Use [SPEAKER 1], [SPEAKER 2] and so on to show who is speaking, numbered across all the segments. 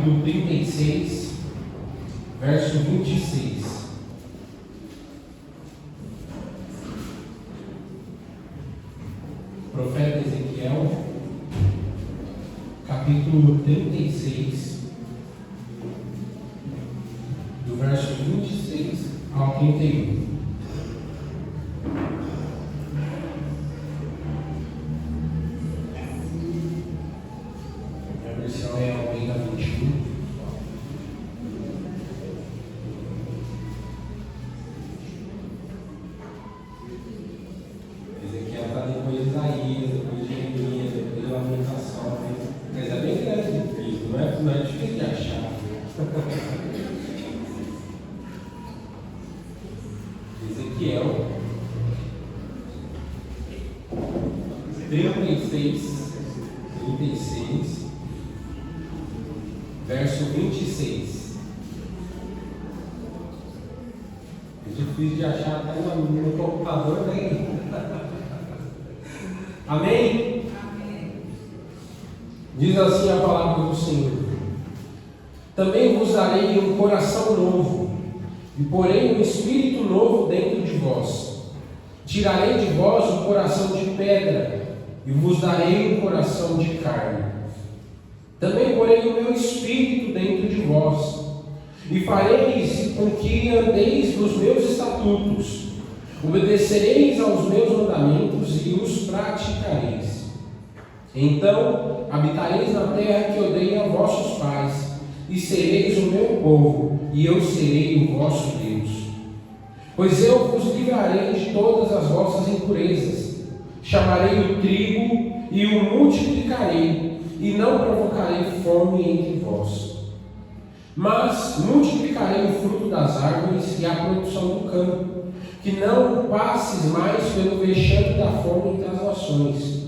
[SPEAKER 1] capítulo 36, verso 26. Profeta Ezequiel, capítulo 36, do verso 26 ao 31. A versão é Almeida 21. Ezequiel está depois de Isaías, depois de Jeremias, depois de Lamentação, mas é bem grande, não é difícil de achar. Ezequiel 36, verso 26. É difícil de achar até no computador, né? Amém? Diz assim a palavra do Senhor: também vos darei um coração novo, e porei um espírito novo dentro de vós. Tirarei de vós um coração de pedra, e vos darei um coração de carne. Também porei o meu espírito dentro de vós, e fareis com que andeis nos meus estatutos, obedecereis aos meus mandamentos e os praticareis. Então habitareis na terra que eu dei a vossos pais, e sereis o meu povo, e eu serei o vosso Deus. Pois eu vos livrarei de todas as vossas impurezas, chamarei o trigo e o multiplicarei, e não provocarei fome entre vós. Mas multiplicarei o fruto das árvores e a produção do campo, que não passes mais pelo vexame da fome entre as nações.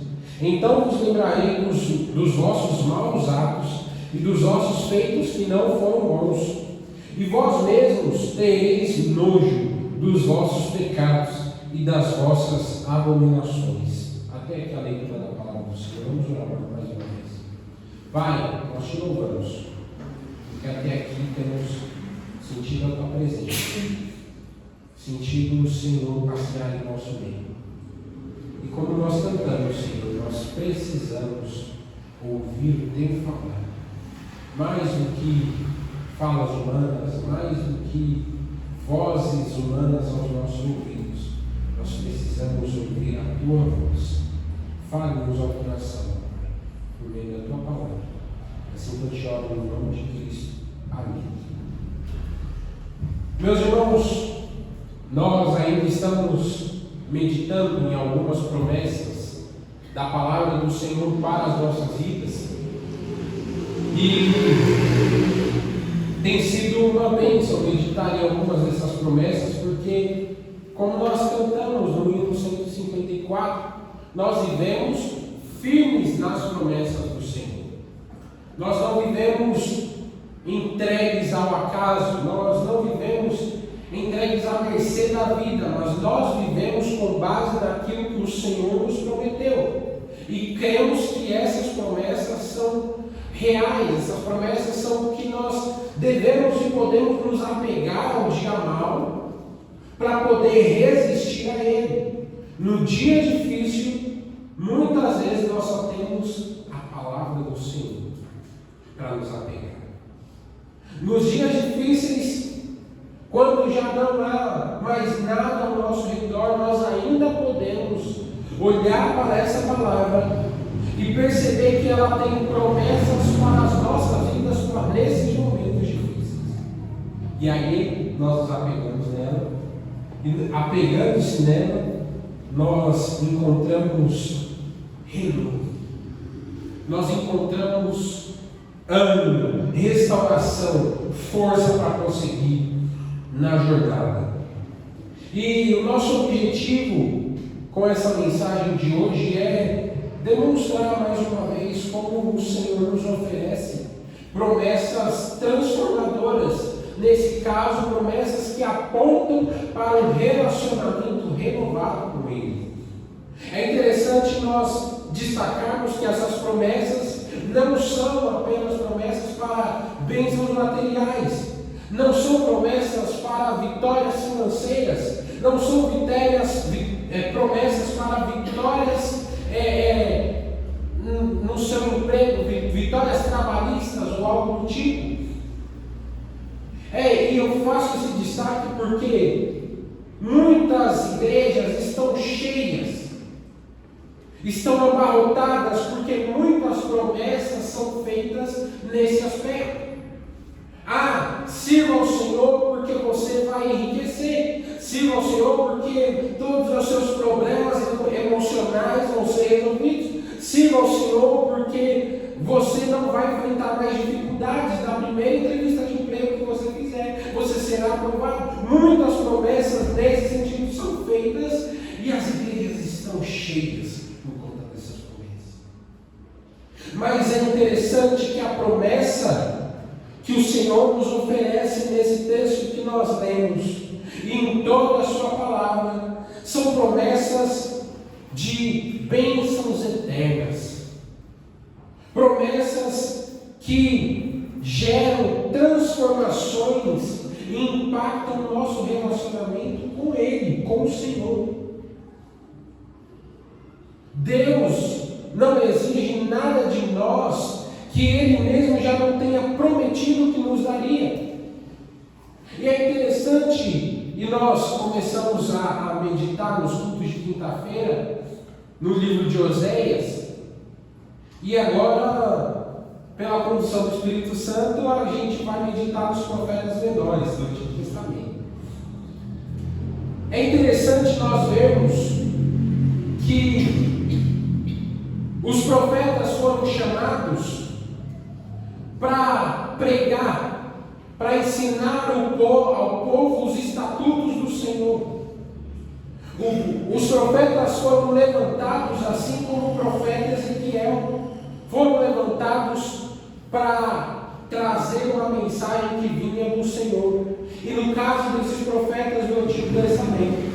[SPEAKER 1] Então vos lembrarei dos vossos maus atos e dos vossos feitos que não foram bons, e vós mesmos tereis nojo dos vossos pecados e das vossas abominações. Até aqui a leitura da palavra do Senhor. Vamos orar mais uma vez. Pai, nós te louvamos, porque até aqui temos sentido a tua presença, sentido o Senhor passear em nosso meio. E como nós cantamos, Senhor, nós precisamos ouvir o teu falar. Mais do que falas humanas, mais do que vozes humanas aos nossos ouvidos, nós precisamos ouvir a tua voz. Fale-nos ao coração, por meio da tua palavra. Assim que eu te oro no nome de Cristo. Amém. Meus irmãos, nós ainda estamos meditando em algumas promessas da palavra do Senhor para as nossas vidas, e tem sido uma bênção meditar em algumas dessas promessas, porque, como nós cantamos no hino 154, nós vivemos firmes nas promessas do Senhor. Nós não vivemos entregues ao acaso, nós não vivemos entregues à mercê da vida, mas nós vivemos com base naquilo que o Senhor nos prometeu. E cremos que essas promessas são reais, essas promessas são o que nós devemos e podemos nos apegar ao dia mal, para poder resistir a ele. No dia difícil, muitas vezes nós só temos a palavra do Senhor para nos apegar. Nos dias difíceis, quando já não há mais nada ao nosso redor, nós ainda podemos olhar para essa palavra e perceber que ela tem promessas para as nossas vidas nesses momentos difíceis. E aí nós nos apegamos nela, e apegando-se nela, nós encontramos renovo, nós encontramos ânimo, restauração, força para prosseguir na jornada. E o nosso objetivo com essa mensagem de hoje é demonstrar mais uma vez como o Senhor nos oferece promessas transformadoras, nesse caso promessas que apontam para um relacionamento renovado com Ele. É interessante nós destacarmos que essas promessas não são apenas promessas para bênçãos materiais, não são promessas para vitórias financeiras, não são promessas para vitórias no seu emprego, vitórias trabalhistas ou algo do tipo. E eu faço esse destaque porque muitas igrejas estão cheias, estão abarrotadas, porque muitas promessas são feitas nesse aspecto. Sirva ao Senhor porque você vai enriquecer. Sirva ao Senhor porque todos os seus problemas emocionais vão ser resolvidos. Sirva ao Senhor porque você não vai enfrentar mais dificuldades na primeira entrevista de emprego que você fizer. Você será aprovado. Muitas promessas nesse sentido são feitas e as igrejas estão cheias por conta dessas promessas. Mas é interessante que a promessa que o Senhor nos oferece nesse texto que nós lemos e em toda a sua palavra são promessas de bênçãos eternas, promessas que geram transformações e impactam o nosso relacionamento com Ele, com o Senhor. Deus não exige nada de nós que Ele mesmo já não tenha prometido que nos daria. E é interessante, e nós começamos a meditar nos cultos de quinta-feira, no livro de Oséias, e agora, pela condução do Espírito Santo, a gente vai meditar nos profetas menores do Antigo Testamento. É interessante nós vermos que os profetas foram chamados para pregar, para ensinar ao povo os estatutos do Senhor. Os profetas foram levantados, assim como o profeta Ezequiel, foram levantados para trazer uma mensagem que vinha do Senhor. E no caso desses profetas do Antigo Testamento,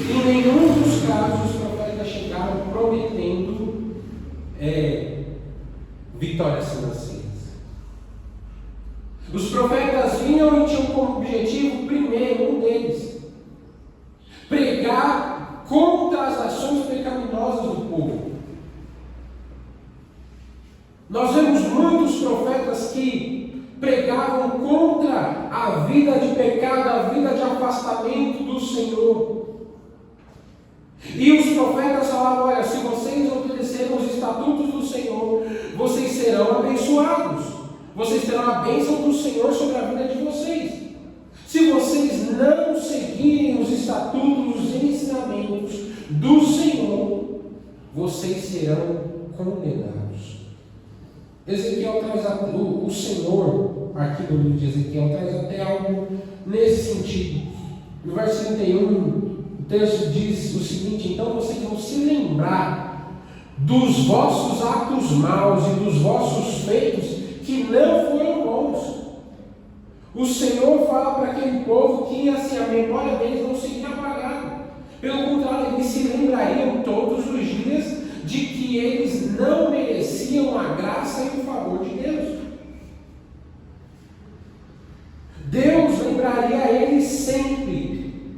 [SPEAKER 1] em nenhum dos casos os profetas chegaram prometendo vitórias financeiras. Os profetas vinham e tinham como objetivo, primeiro, um deles, pregar contra as ações pecaminosas do povo. Nós vemos muitos profetas que pregavam contra a vida de pecado, a vida de afastamento do Senhor. E os profetas falavam: olha, se vocês obedecerem os estatutos do Senhor, vocês serão abençoados. Vocês terão a bênção do Senhor sobre a vida de vocês. Se vocês não seguirem os estatutos, os ensinamentos do Senhor, vocês serão condenados. Ezequiel traz o Senhor, aqui no livro de Ezequiel, traz até algo nesse sentido. No verso 31, o texto diz o seguinte: então vocês vão se lembrar dos vossos atos maus e dos vossos feitos que não foram bons. O Senhor fala para aquele povo que assim, a memória deles não seria apagada. Pelo contrário, eles se lembrariam todos os dias de que eles não mereciam a graça e o favor de Deus. Deus lembraria a eles sempre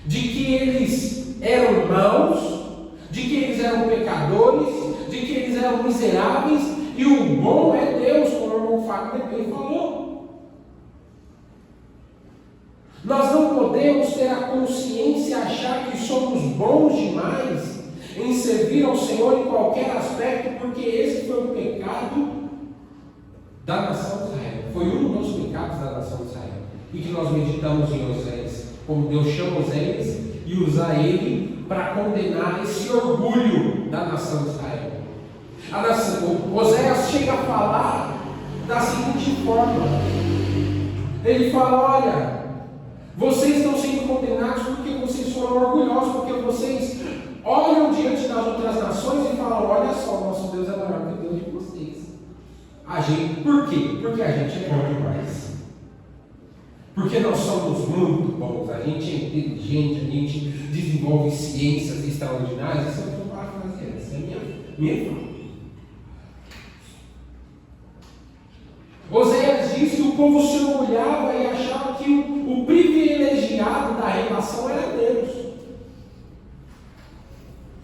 [SPEAKER 1] de que eles eram maus, de que eles eram pecadores, de que eles eram miseráveis. E o bom é Deus, como o irmão Fábio bem falou. Nós não podemos ter a consciência e achar que somos bons demais em servir ao Senhor em qualquer aspecto, porque esse foi o pecado da nação de Israel. Foi um dos pecados da nação de Israel. E que nós meditamos em Oséias, como Deus chama Oséias e usa ele para condenar esse orgulho da nação de Israel. Oséias chega a falar da seguinte forma: ele fala, olha, vocês estão sendo condenados porque vocês foram orgulhosos, porque vocês olham diante das outras nações e falam, olha só, nosso Deus é maior que o Deus de vocês. Por quê? Porque a gente é bom demais. Porque nós somos muito bons, a gente é inteligente, a gente desenvolve ciências extraordinárias. Isso é o que eu estou parafraseando, isso é minha fala. Oséias diz o povo se orgulhava e achava que o privilegiado da relação era Deus.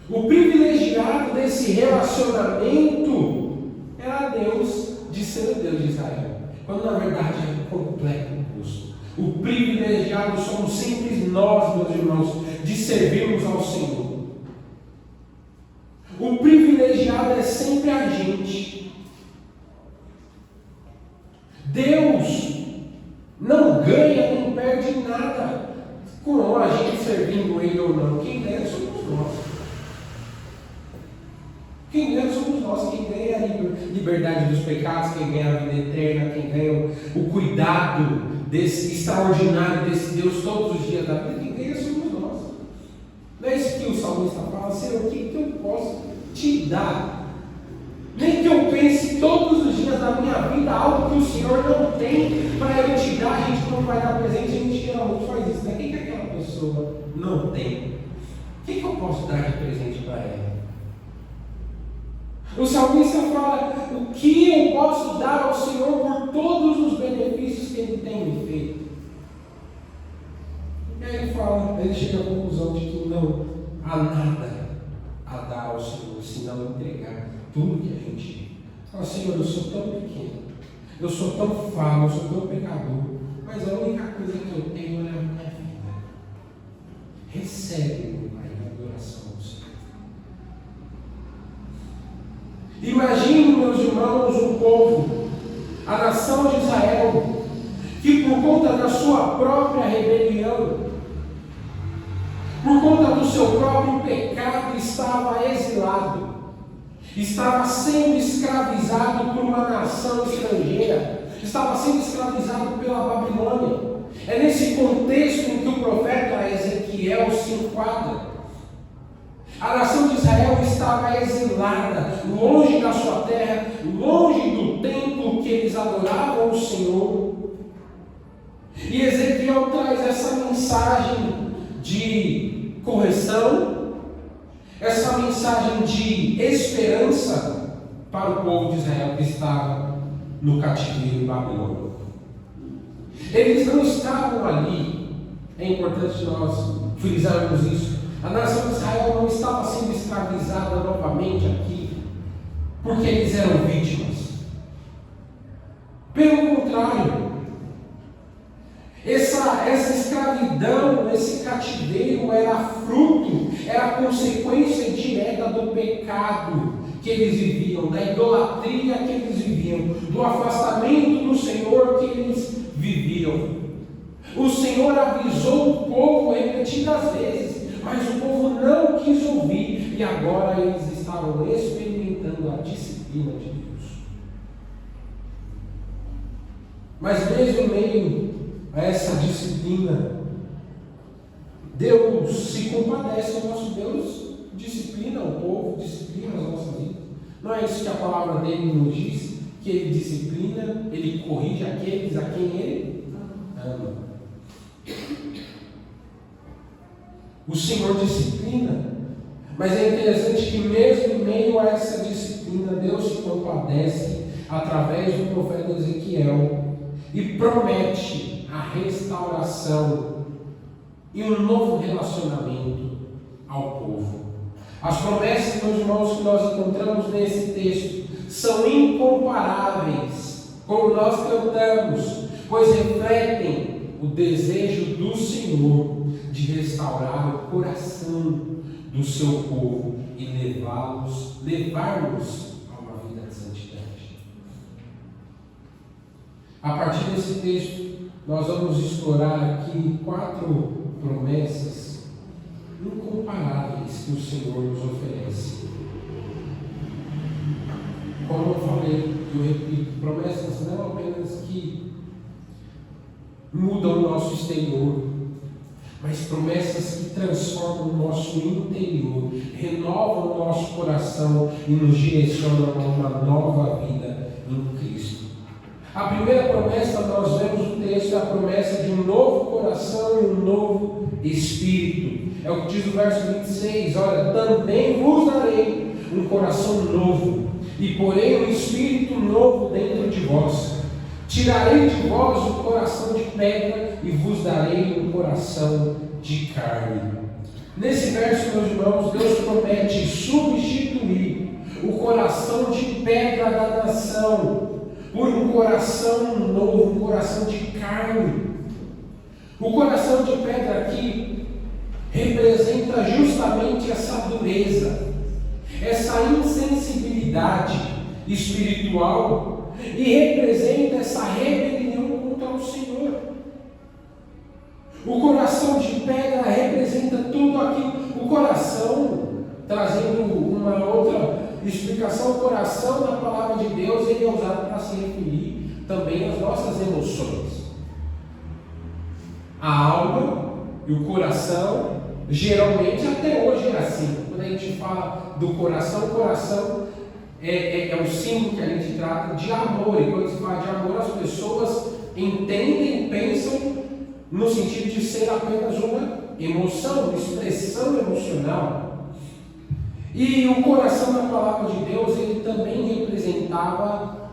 [SPEAKER 1] O privilegiado desse relacionamento era Deus, de ser o Deus de Israel. Quando na verdade é o completo oposto. O privilegiado somos sempre nós, meus irmãos, de servirmos ao Senhor. O privilegiado é sempre a gente. Deus não ganha nem perde nada com a gente servindo Ele ou não. Quem ganha somos nós. Quem ganha somos nós. Quem ganha a liberdade dos pecados, quem ganha a vida eterna, quem ganha o cuidado desse extraordinário desse Deus todos os dias da vida, quem ganha somos nós. Não é isso que o salmista fala, Senhor, o que eu posso te dar? Nem que eu pense todos os dias da minha vida algo que o Senhor não tem para eu te dar. A gente não vai dar presente, a gente geralmente faz isso, né? O que aquela pessoa não tem? O que eu posso dar de presente para ela? O salmista fala: o que eu posso dar ao Senhor por todos os benefícios que Ele tem me feito? E aí ele fala, ele chega à conclusão de que não há nada a dar ao Senhor, senão entregar tudo que a gente tem. Fala: Senhor, eu sou tão pequeno, eu sou tão falho, eu sou tão pecador, mas a única coisa que eu tenho é a minha vida. Recebe, meu Pai, a adoração ao Senhor. Imagine, meus irmãos, um povo, a nação de Israel, que por conta da sua própria rebelião, por conta do seu próprio pecado, estava exilado, estava sendo escravizado por uma nação estrangeira, estava sendo escravizado pela Babilônia. É nesse contexto em que o profeta Ezequiel se enquadra. A nação de Israel estava exilada, longe da sua terra, longe do templo que eles adoravam o Senhor. E Ezequiel traz essa mensagem de correção, essa mensagem de esperança para o povo de Israel que estava no cativeiro babilônico. Eles não estavam ali, é importante nós frisarmos isso. A nação de Israel não estava sendo escravizada novamente aqui, porque eles eram vítimas. Pelo contrário, essa escravidão, esse cativeiro era fruto, era consequência direta do pecado que eles viviam, da idolatria que eles viviam, do afastamento do Senhor que eles viviam. O Senhor avisou o povo repetidas vezes, mas o povo não quis ouvir, e agora eles estavam experimentando a disciplina de Deus. Mas mesmo em meio a essa disciplina, Deus se compadece. O nosso Deus disciplina o povo, disciplina as nossas vidas. Não é isso que a palavra dele nos diz? Que ele disciplina, ele corrige aqueles a quem ele ama. O Senhor disciplina, mas é interessante que mesmo em meio a essa disciplina, Deus se compadece através do profeta Ezequiel e promete a restauração e um novo relacionamento ao povo. As promessas, meus irmãos, que nós encontramos nesse texto são incomparáveis, como nós cantamos, pois refletem o desejo do Senhor de restaurar o coração do seu povo e levar-nos a uma vida de santidade. A partir desse texto, nós vamos explorar aqui 4 promessas incomparáveis que o Senhor nos oferece. Como eu falei, eu repito, promessas não apenas que mudam o nosso exterior, mas promessas que transformam o nosso interior, renovam o nosso coração e nos direcionam a uma nova vida em Cristo. A primeira promessa, nós vemos no texto, é a promessa de um novo coração e um novo espírito. É o que diz o verso 26, olha: também vos darei um coração novo, e porei um espírito novo dentro de vós. Tirarei de vós o coração de pedra e vos darei um coração de carne. Nesse verso, meus irmãos, Deus promete substituir o coração de pedra da nação por um coração novo, um coração de carne. O coração de pedra aqui representa justamente essa dureza, essa insensibilidade espiritual e representa essa rebelião contra o Senhor. O coração de pedra representa tudo aquilo. O coração, trazendo uma outra explicação, o coração da palavra de Deus, ele é usado para se referir também às nossas emoções. A alma e o coração, geralmente até hoje é assim. Quando a gente fala do coração, o coração é o símbolo que a gente trata de amor. E quando se fala de amor, as pessoas entendem e pensam no sentido de ser apenas uma emoção, uma expressão emocional. E o coração da palavra de Deus, ele também representava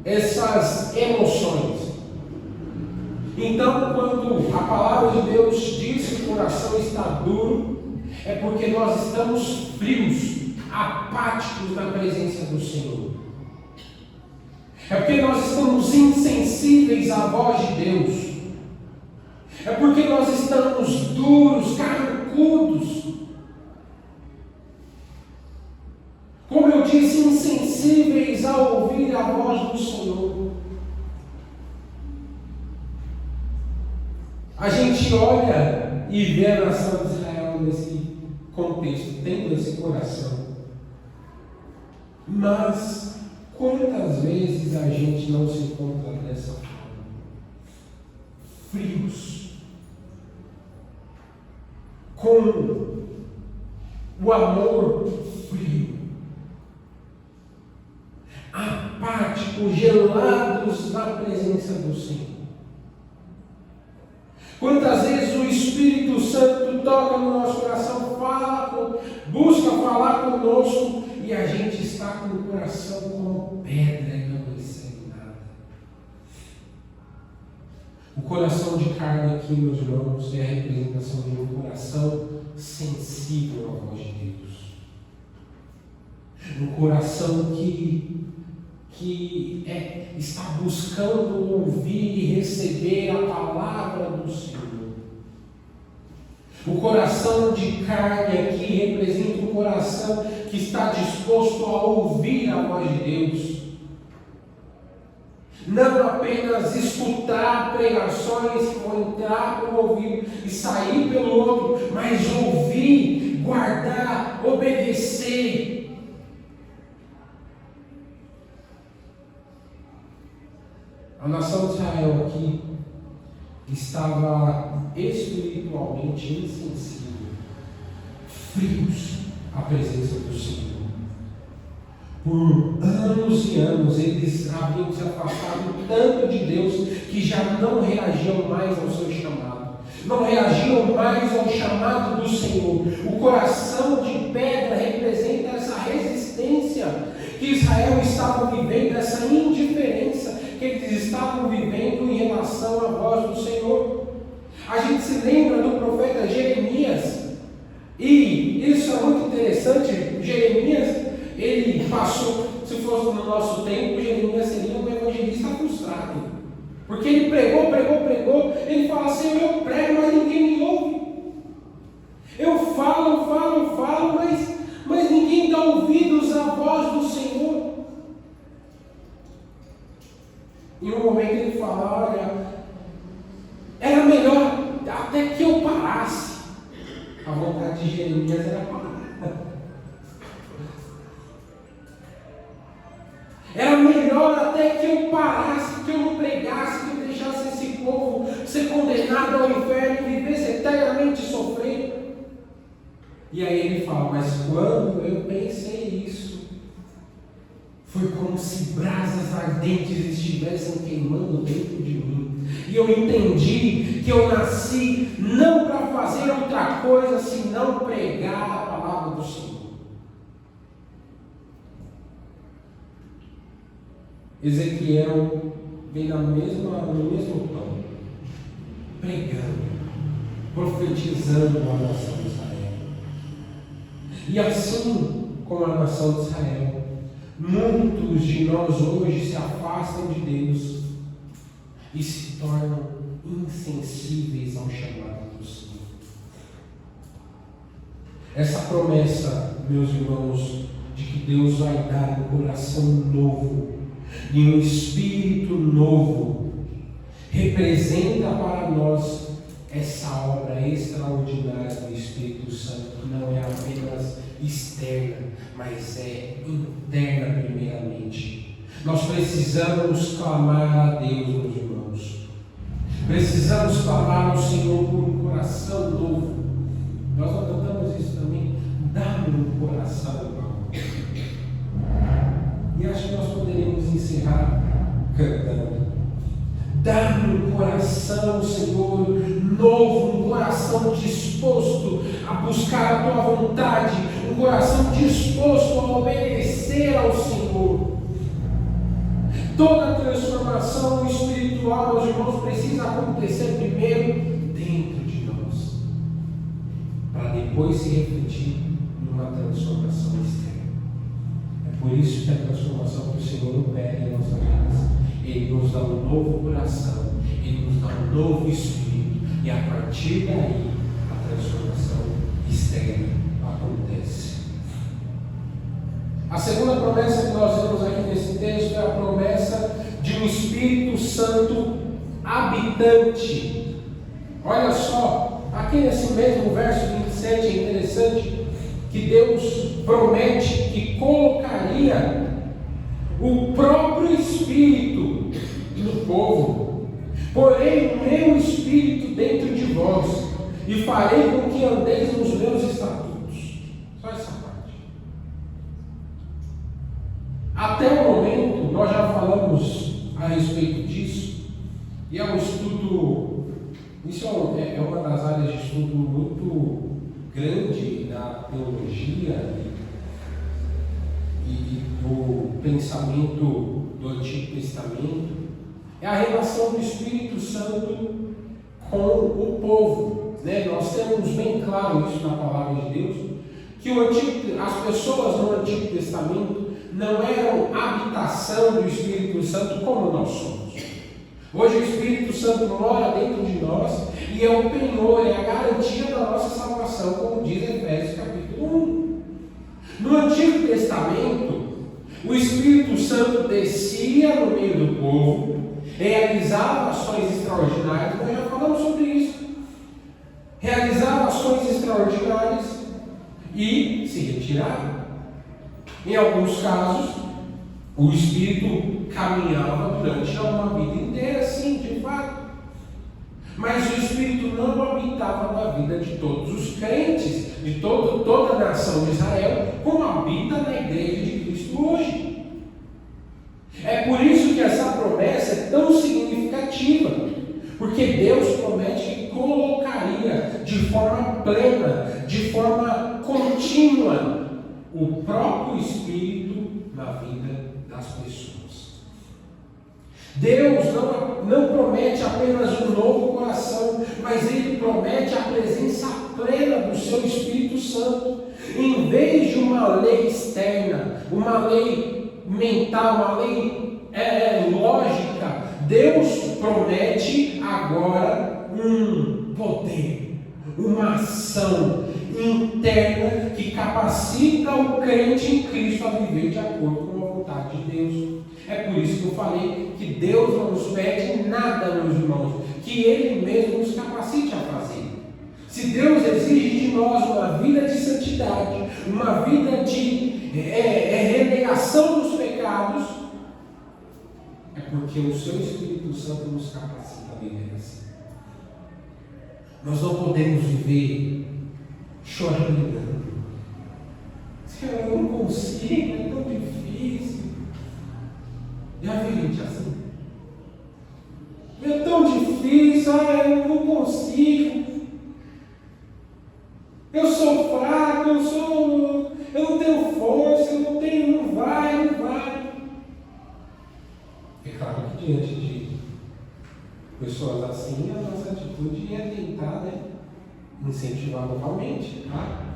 [SPEAKER 1] essas emoções. Então, quando a palavra de Deus diz que o coração está duro, é porque nós estamos frios, apáticos na presença do Senhor. É porque nós estamos insensíveis à voz de Deus. É porque nós estamos duros, carrancudos. Como eu disse, insensíveis a ouvir a voz do Senhor. A gente olha e vê a nação de Israel nesse contexto, tendo esse coração. Mas quantas vezes a gente não se encontra dessa forma? Frios, com o amor frio, apáticos, gelados na presença do Senhor. Quantas vezes o Espírito Santo toca no nosso coração, busca falar conosco, e a gente está com o coração como pedra e não recebe nada. O coração de carne aqui, meus irmãos, é a representação de um coração sensível à voz de Deus. Um coração que está buscando ouvir e receber a palavra do Senhor. O coração de carne aqui representa um coração que está disposto a ouvir a voz de Deus. Não apenas escutar pregações que vão entrar pelo ouvido e sair pelo outro, mas ouvir, guardar, obedecer. A nação de Israel aqui estava espiritualmente insensível, frios à presença do Senhor. Por anos e anos eles haviam se afastado tanto de Deus que já não reagiam mais ao seu chamado, não reagiam mais ao chamado do Senhor. O coração de pedra representa essa resistência que Israel estava vivendo, essa indiferença que eles estavam vivendo em relação à voz do Senhor. A gente se lembra do profeta Jeremias, e isso é muito interessante. Jeremias, ele passou, se fosse no nosso tempo, Jeremias seria um evangelista frustrado, porque ele pregou, ele fala assim: eu prego, mas ninguém me ouve. Eu falo, mas ninguém dá ouvidos à voz do Senhor. Em um momento ele fala: olha, era melhor até que eu parasse. A vontade de Jeremias era parar. Era melhor até que eu parasse, que eu não pregasse, que eu deixasse esse povo ser condenado ao inferno e vivesse eternamente sofrendo. E aí ele fala: mas quando eu pensei isso, foi como se brasas ardentes estivessem queimando dentro de mim. E eu entendi que eu nasci não para fazer outra coisa senão pregar a palavra do Senhor. Ezequiel vem no mesmo tom, pregando, profetizando a nação de Israel. E assim como a nação de Israel, muitos de nós hoje se afastam de Deus e se tornam insensíveis ao chamado do Senhor. Essa promessa, meus irmãos, de que Deus vai dar um coração novo e um espírito novo, representa para nós essa obra extraordinária do Espírito Santo, que não é apenas externa, mas é interna primeiramente. Nós precisamos clamar a Deus, meus irmãos. Precisamos clamar ao Senhor por um coração novo. Nós cantamos isso também. Dá-me um coração novo. E acho que nós poderíamos encerrar cantando. Dá-me um coração, Senhor, novo, um coração disposto a buscar a Tua vontade, um coração disposto a obedecer ao Senhor. Toda transformação espiritual, meus irmãos, precisa acontecer primeiro dentro de nós, para depois se refletir numa transformação externa. É por isso que a transformação que o Senhor opera em nossas vidas, Ele nos dá um novo coração, Ele nos dá um novo espírito, e a partir daí a transformação externa acontece. A segunda promessa que nós vemos aqui nesse texto é a promessa de um Espírito Santo habitante. Olha só, aqui nesse mesmo verso 27 é interessante que Deus promete que colocaria o próprio Espírito no povo. Porém, o meu Espírito dentro de vós, e farei com que andeis nos meus estatutos. Só essa parte. Até o momento, nós já falamos a respeito disso, e é um estudo, isso é uma das áreas de estudo muito grande da teologia e do pensamento do Antigo Testamento, é a relação do Espírito Santo com o povo. Nós temos bem claro isso na palavra de Deus, que as pessoas no Antigo Testamento não eram habitação do Espírito Santo como nós somos. Hoje o Espírito Santo mora dentro de nós e é o penhor, é a garantia da nossa salvação, como diz Efésios capítulo 1. No Antigo Testamento, o Espírito Santo descia no meio do povo, realizava ações extraordinárias, nós já falamos sobre isso. Realizava ações extraordinárias e se retirava. Em alguns casos, o Espírito caminhava durante uma vida inteira, sim, de fato. Mas o Espírito não habitava na vida de todos os crentes, de toda a nação de Israel, como habita na igreja de Cristo hoje. É por isso que essa promessa é tão significativa, porque Deus promete que colocaria de forma plena, de forma contínua, o próprio Espírito na vida das pessoas. Deus não promete apenas um novo coração, mas Ele promete a presença plena do seu Espírito Santo. Em vez de uma lei externa, uma lei mental, uma lei lógica, Deus promete agora um poder, uma ação interna que capacita o crente em Cristo a viver de acordo com a vontade de Deus. É por isso que eu falei que Deus não nos pede nada, meus irmãos, que Ele mesmo nos capacite a fazer. Se Deus exige de nós uma vida de santidade, uma vida de renegação dos pecados, é porque o seu Espírito Santo nos capacita a viver assim. Nós não podemos viver chorando. Senhor, eu não consigo, é tão difícil. Já vi gente assim? É tão difícil, eu não consigo. Eu sou fraco, eu não tenho força, não vai. É claro que diante de Pessoas assim, a nossa atitude é tentar, incentivar novamente, tá?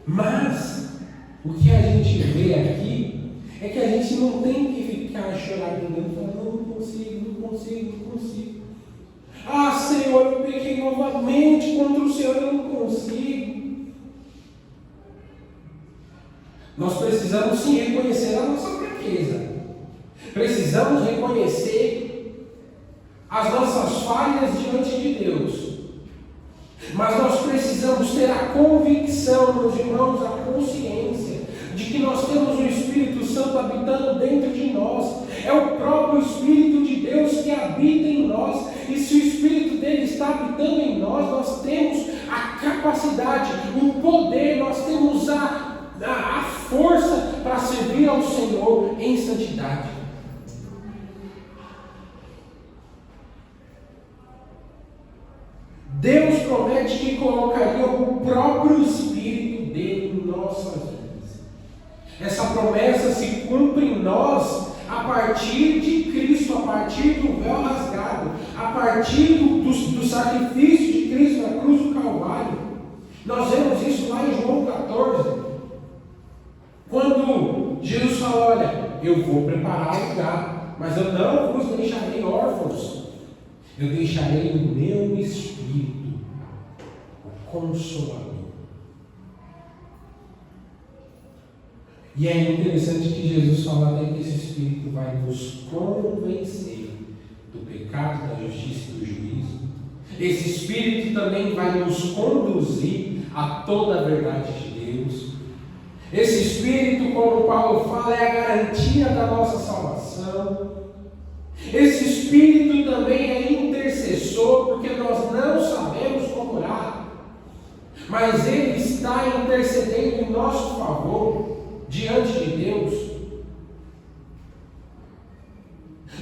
[SPEAKER 1] Mas o que a gente vê aqui é que a gente não tem que ficar chorando e falando, não consigo. Ah, Senhor, eu pequei novamente contra o Senhor, eu não consigo. Nós precisamos sim reconhecer a nossa fraqueza. Precisamos reconhecer as nossas falhas diante de Deus. Mas nós precisamos ter a convicção, meus irmãos, a consciência de que nós temos o Espírito Santo habitando dentro de nós. É o próprio Espírito de Deus que habita em nós. E se o Espírito dele está habitando em nós, nós temos a capacidade, o poder, nós temos a força para servir ao Senhor em santidade. Deus promete que colocaria o próprio Espírito dele em nossas vidas. Essa promessa se cumpre em nós a partir de Cristo, a partir do véu rasgado, a partir do sacrifício de Cristo na cruz do Calvário. Nós vemos isso lá em João 14. Quando Jesus fala, olha, eu vou preparar um lugar, mas eu não vos deixarei órfãos. Eu deixarei o meu Espírito, o Consolador. E é interessante que Jesus fala que esse Espírito vai nos convencer do pecado, da justiça e do juízo. Esse Espírito também vai nos conduzir a toda a verdade de Deus. Esse Espírito, como Paulo fala, é a garantia da nossa salvação. Esse Espírito também é intercessor, porque nós não sabemos como orar, mas Ele está intercedendo em nosso favor diante de Deus.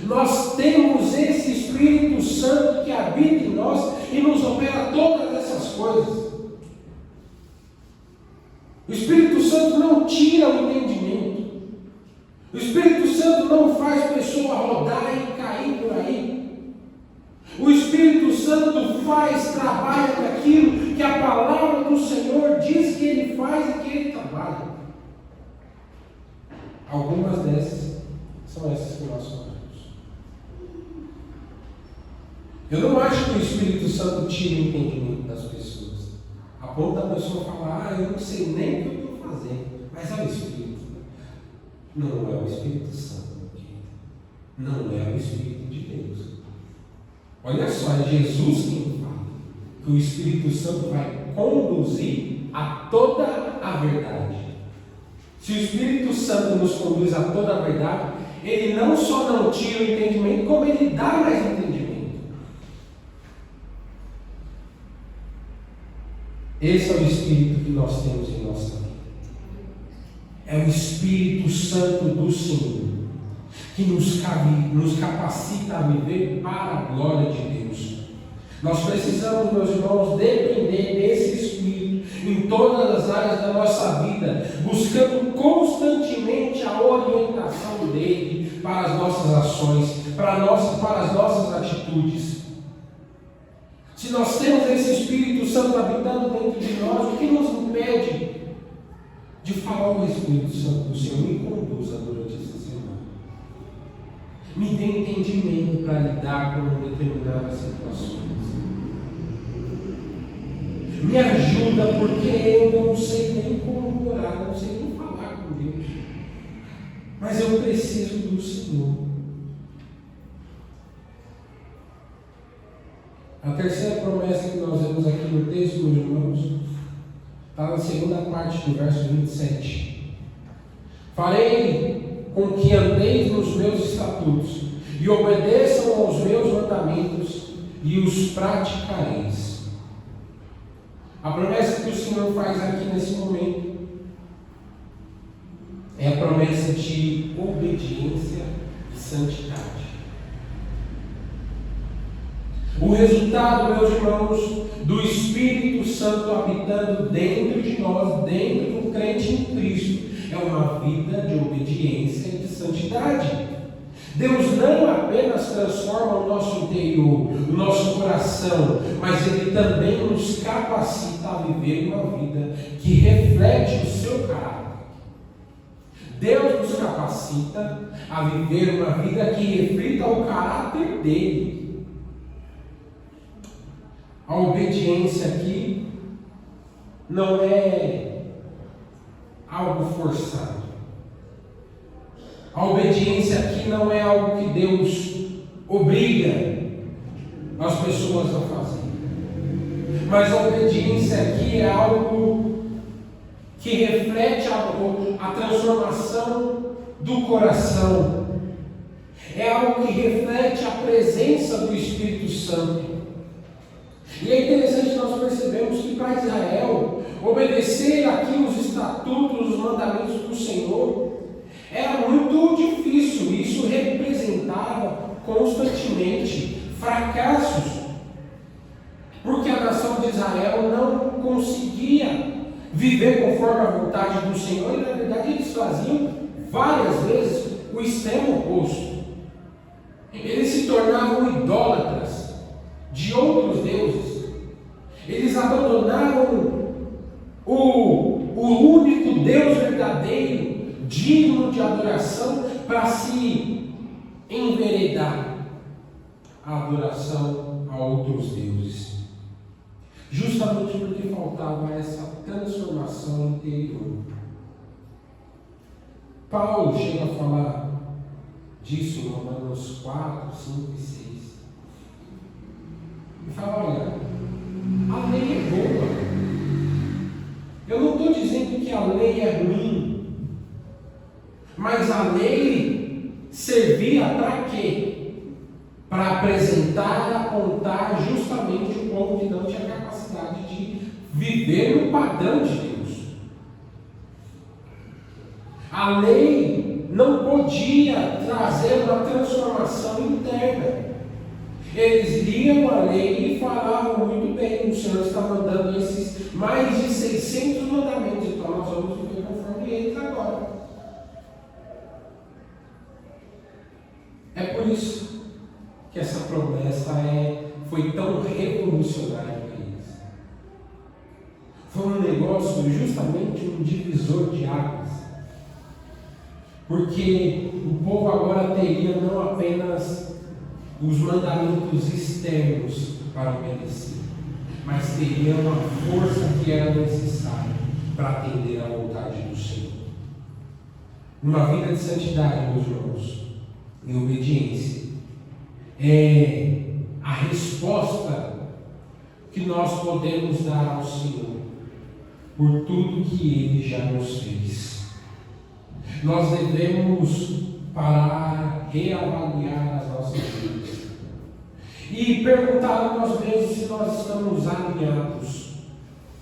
[SPEAKER 1] Nós temos esse Espírito Santo que habita em nós e nos opera todas essas coisas. O Espírito Santo não tira o entendimento. O Espírito Santo não faz a pessoa rodar e cair por aí. O Espírito Santo trabalha naquilo que a palavra do Senhor diz que Ele faz e que Ele trabalha. Algumas dessas são essas que nós falamos. Eu não acho que o Espírito Santo tire o entendimento das pessoas. A ponto da pessoa falar, eu não sei nem o que eu estou fazendo, mas é o Espírito. Não é o Espírito Santo, não é o Espírito de Deus. Olha só, é Jesus quem fala que o Espírito Santo vai conduzir a toda a verdade. Se o Espírito Santo nos conduz a toda a verdade, ele não só não tira o entendimento, como ele dá mais entendimento. Esse é o Espírito que nós temos em nossa vida. É o Espírito Santo do Senhor que nos capacita a viver para a glória de Deus. Nós precisamos, meus irmãos, depender desse Espírito em todas as áreas da nossa vida, buscando constantemente a orientação dele para as nossas ações, para as nossas atitudes. Se nós temos esse Espírito Santo habitando dentro de nós, o que nos impede de falar ao Espírito Santo do Senhor? Me conduza durante essa semana. Me dê entendimento para lidar com determinadas situações. Me ajuda, porque eu não sei nem como orar, não sei nem falar com Deus. Mas eu preciso do Senhor. A terceira promessa que nós vemos aqui no texto, meus irmãos, está na segunda parte do verso 27. Farei com que andeis nos meus estatutos e obedeçam aos meus mandamentos e os praticareis. A promessa que o Senhor faz aqui nesse momento é a promessa de obediência e santidade. O resultado, meus irmãos, do Espírito Santo habitando dentro de nós, dentro do crente em Cristo, é uma vida de obediência e de santidade. Deus não apenas transforma interior, o nosso coração, mas Ele também nos capacita a viver uma vida que reflete o seu caráter. Deus nos capacita a viver uma vida que reflita o caráter dele. A obediência aqui não é algo forçado. A obediência aqui não é algo que Deus obriga as pessoas a fazer. Mas a obediência aqui é algo que reflete a transformação do coração. É algo que reflete a presença do Espírito Santo. E é interessante nós percebemos que para Israel, obedecer aqui os estatutos, os mandamentos do Senhor, era muito difícil. Isso representava constantemente fracassos, porque a nação de Israel não conseguia viver conforme a vontade do Senhor, e na verdade eles faziam várias vezes o extremo oposto. Eles se tornavam idólatras de outros deuses. Eles abandonaram o único Deus verdadeiro, digno de adoração, para se enveredar a adoração a outros deuses. Justamente porque faltava essa transformação interior. Paulo chega a falar disso em Romanos 4, 5 e 6. E fala: olha, a lei é boa. Eu não estou dizendo que a lei é ruim, mas a lei servia para quê? Para apresentar, apontar justamente o povo que não tinha capacidade de viver no padrão de Deus. A lei não podia trazer uma transformação interna. Eles liam a lei e falavam muito bem: o Senhor está mandando esses mais de 600 mandamentos, então nós vamos viver conforme eles agora. É por isso que essa promessa foi tão revolucionária para eles. Foi um negócio, justamente um divisor de águas. Porque o povo agora teria não apenas os mandamentos externos para obedecer, mas teria uma força que era necessária para atender à vontade do Senhor. Uma vida de santidade, meus irmãos, em obediência, é a resposta que nós podemos dar ao Senhor por tudo que Ele já nos fez. Nós devemos parar, reavaliar as nossas vidas e perguntar a nós mesmos se nós estamos alinhados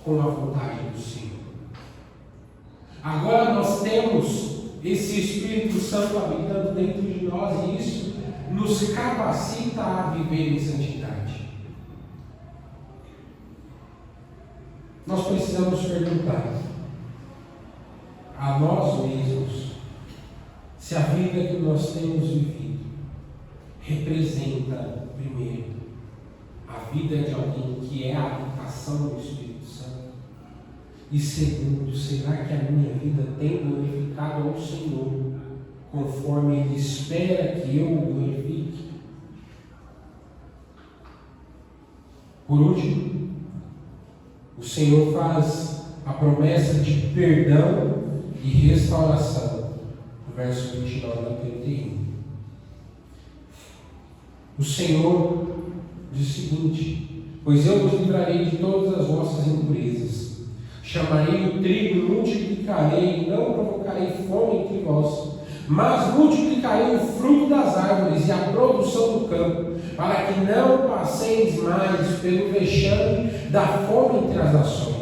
[SPEAKER 1] com a vontade do Senhor. Agora nós temos esse Espírito Santo habitando dentro de nós, e isso nos capacita a viver em santidade. Nós precisamos perguntar a nós mesmos se a vida que nós temos vivido representa, primeiro, a vida de alguém que é a habitação do Espírito Santo, e segundo, será que a minha vida tem glorificado ao Senhor conforme Ele espera que eu o glorifique? Por último, o Senhor faz a promessa de perdão e restauração, no verso 29 a 31. O Senhor diz o seguinte: pois eu vos livrarei de todas as vossas impurezas, chamarei o trigo e multiplicarei, e não provocarei fome entre vós, mas multiplicarei o fruto das árvores e a produção do campo, para que não passeis mais pelo vexame da fome entre as nações.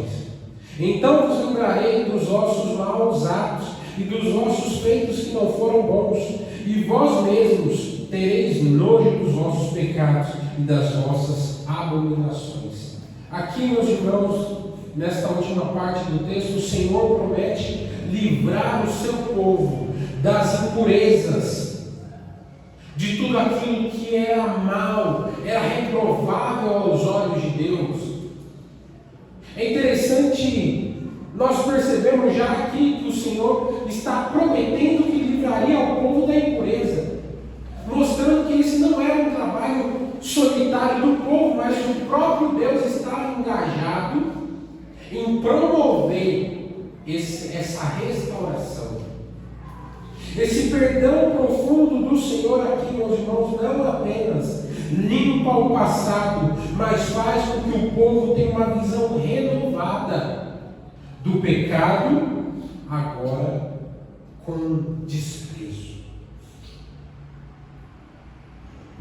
[SPEAKER 1] Então vos livrarei dos vossos maus atos e dos vossos feitos que não foram bons, e vós mesmos tereis nojo dos vossos pecados e das vossas abominações. Aqui, meus irmãos, nesta última parte do texto, o Senhor promete livrar o seu povo das impurezas, de tudo aquilo que era mal, É interessante, nós percebemos já aqui que o Senhor está prometendo que livraria o povo da impureza, mostrando que esse não era um trabalho solitário do povo, mas o próprio Deus estava engajado em promover essa restauração. Esse perdão profundo do Senhor aqui, meus irmãos, não apenas limpa o passado, mas faz com que o povo tenha uma visão renovada do pecado, agora com desprezo.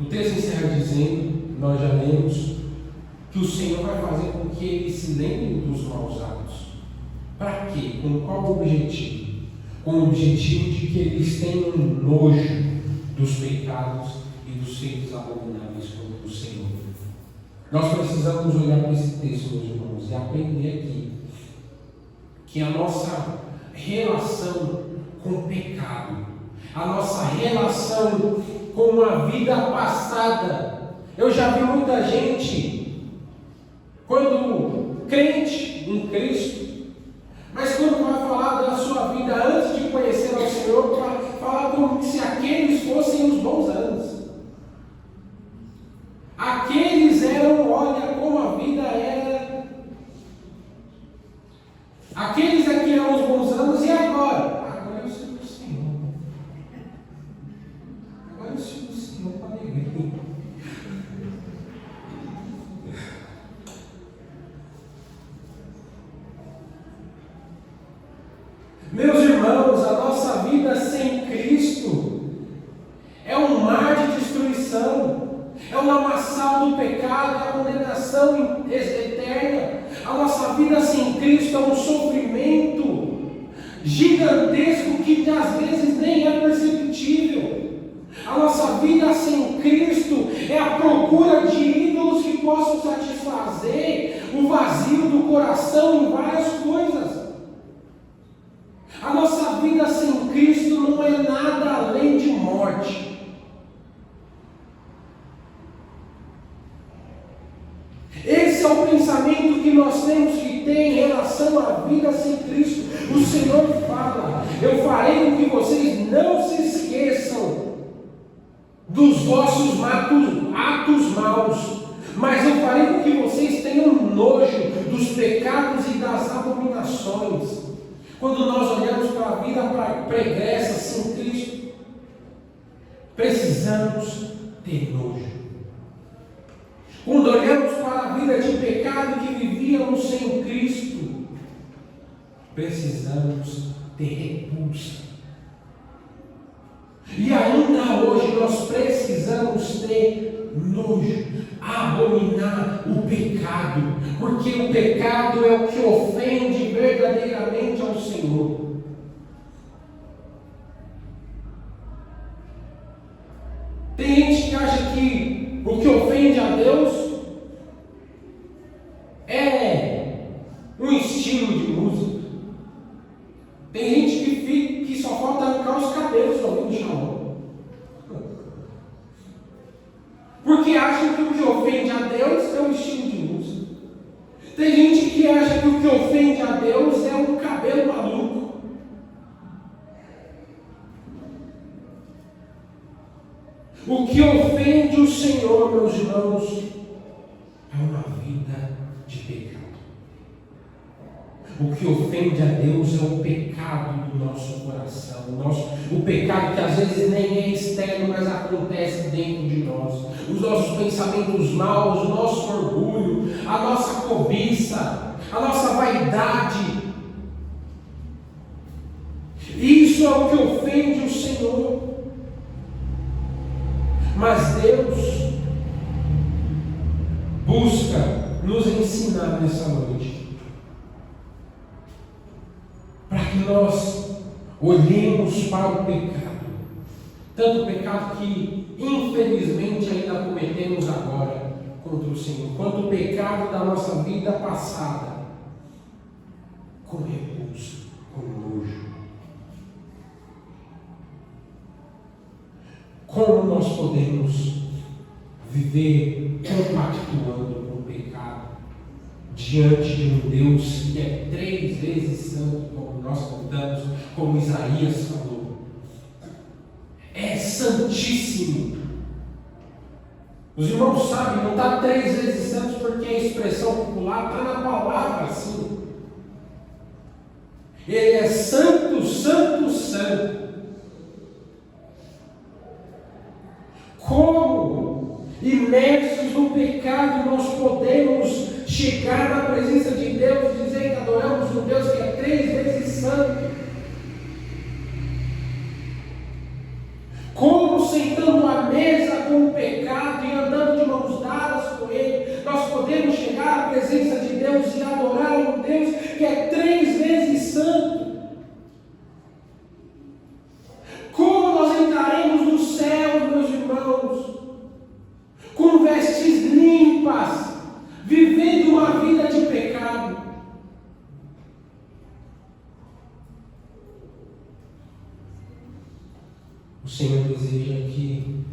[SPEAKER 1] O texto encerra dizendo, nós já lemos, que o Senhor vai fazer com que eles se lembrem dos maus atos. Para quê? Com qual objetivo? Com o objetivo de que eles tenham nojo dos pecados e dos feitos abomináveis contra o Senhor. Nós precisamos olhar para esse texto, meus irmãos, e aprender aqui que a nossa relação com o pecado, a nossa relação com a vida passada, eu já vi muita gente, quando crente em Cristo, mas quando vai falar da sua vida antes de conhecer ao Senhor, para falar como se aqueles fossem os bons anos. Aqueles eram, olha como a vida era. Aqueles aqui eram os bons anos, e agora? Agora eu sirvo o Senhor. Agora eu sirvo o Senhor com alegria. Meus irmãos, a nossa vida sem Cristo é um mar de destruição, é um lamaçal do pecado, é a condenação eterna. A nossa vida sem Cristo é um sofrimento gigantesco que às vezes nem é perceptível. A nossa vida sem Cristo é a procura de ídolos que possam satisfazer o vazio do coração em várias coisas. A nossa vida sem Cristo não é nada além de morte. Esse é o pensamento que nós temos que ter em relação à vida sem Cristo. O Senhor fala: eu farei com que vocês não se esqueçam dos vossos atos maus, mas eu farei com que vocês tenham nojo dos pecados e das abominações. Quando nós olhamos para a vida pregressa sem Cristo, precisamos ter nojo. Quando olhamos para a vida de pecado que vivíamos sem Cristo, precisamos ter repulsa. E ainda hoje nós precisamos ter nojo, abominar o pecado, porque o pecado é o que ofende verdadeiramente ao Senhor. Tem gente que acha que o que ofende a Deus é um estilo de música. Tem gente que só falta arrancar os cabelos ouvindo Shalom. Porque acham que o que ofende a Deus é um estilo de música. Tem gente que acha que o que ofende a Deus é um cabelo maluco. O que ofende o Senhor, meus irmãos, é uma vida de pecado. O que ofende a Deus é o pecado do nosso coração, o pecado que às vezes nem é externo, mas acontece dentro de nós. Os nossos pensamentos maus, o nosso orgulho, a nossa cobiça, a nossa vaidade. Isso é o que ofende o Senhor. Mas Deus busca nos ensinar nessa noite, para que nós olhemos para o pecado, tanto o pecado que infelizmente ainda cometemos agora contra o Senhor, quanto o pecado da nossa vida passada, com repulsa, com nojo. Como nós podemos viver compactuando com o pecado diante de um Deus que é 3 vezes santo, como nós cantamos, como Isaías falou. É santíssimo. Os irmãos sabem, não está 3 vezes santo porque a expressão popular está na palavra assim. Ele é santo, santo, santo. Como imersos no pecado nós podemos chegar na presença de Deus e dizer que adoramos um Deus que é 3 vezes santo? Como sentando à mesa com o pecado e andando de mãos dadas com Ele, nós podemos chegar à presença de Deus e adorar um Deus que é 3 vezes santo? Como nós entraremos no céu, meus irmãos, com vestes limpas, vivendo uma vida de pecado? O Senhor deseja que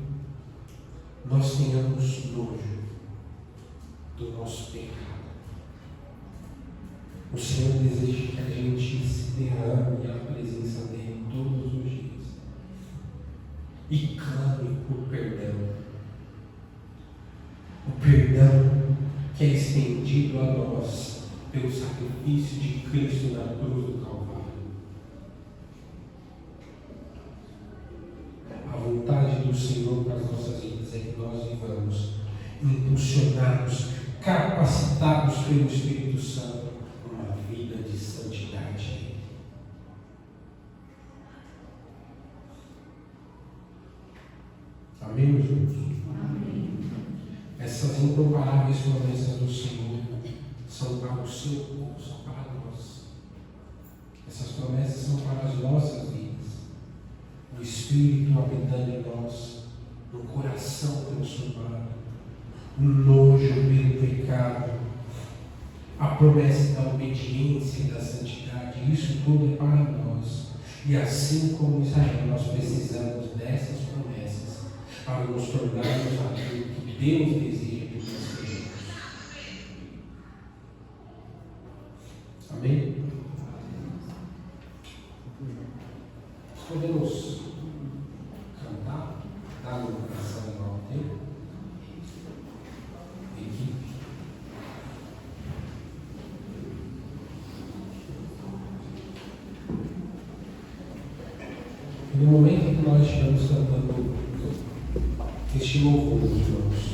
[SPEAKER 1] nós tenhamos nojo do nosso pecado. O Senhor deseja que a gente se derrame à presença dEle todos os dias e clame por perdão. O perdão que é estendido a nós pelo sacrifício de Cristo na cruz do Calvário. A vontade do Senhor para as nossas vidas é que nós vivamos impulsionados, capacitados pelo Espírito Santo, uma vida de santidade. Amém, meus irmãos? Amém. Essas incomparáveis promessas do Senhor são para o seu povo, são para nós. Essas promessas são para as nossas vidas. O Espírito habitando em nós, um coração transformado, um nojo pelo pecado, a promessa da obediência e da santidade, isso tudo é para nós. E assim como Israel, nós precisamos dessas promessas para nos tornarmos aquilo que Deus deseja que nós sejamos. Amém? Podemos cantar, dar uma oração igual ao tempo? Equipe. No momento que nós estamos cantando este louvor, irmãos,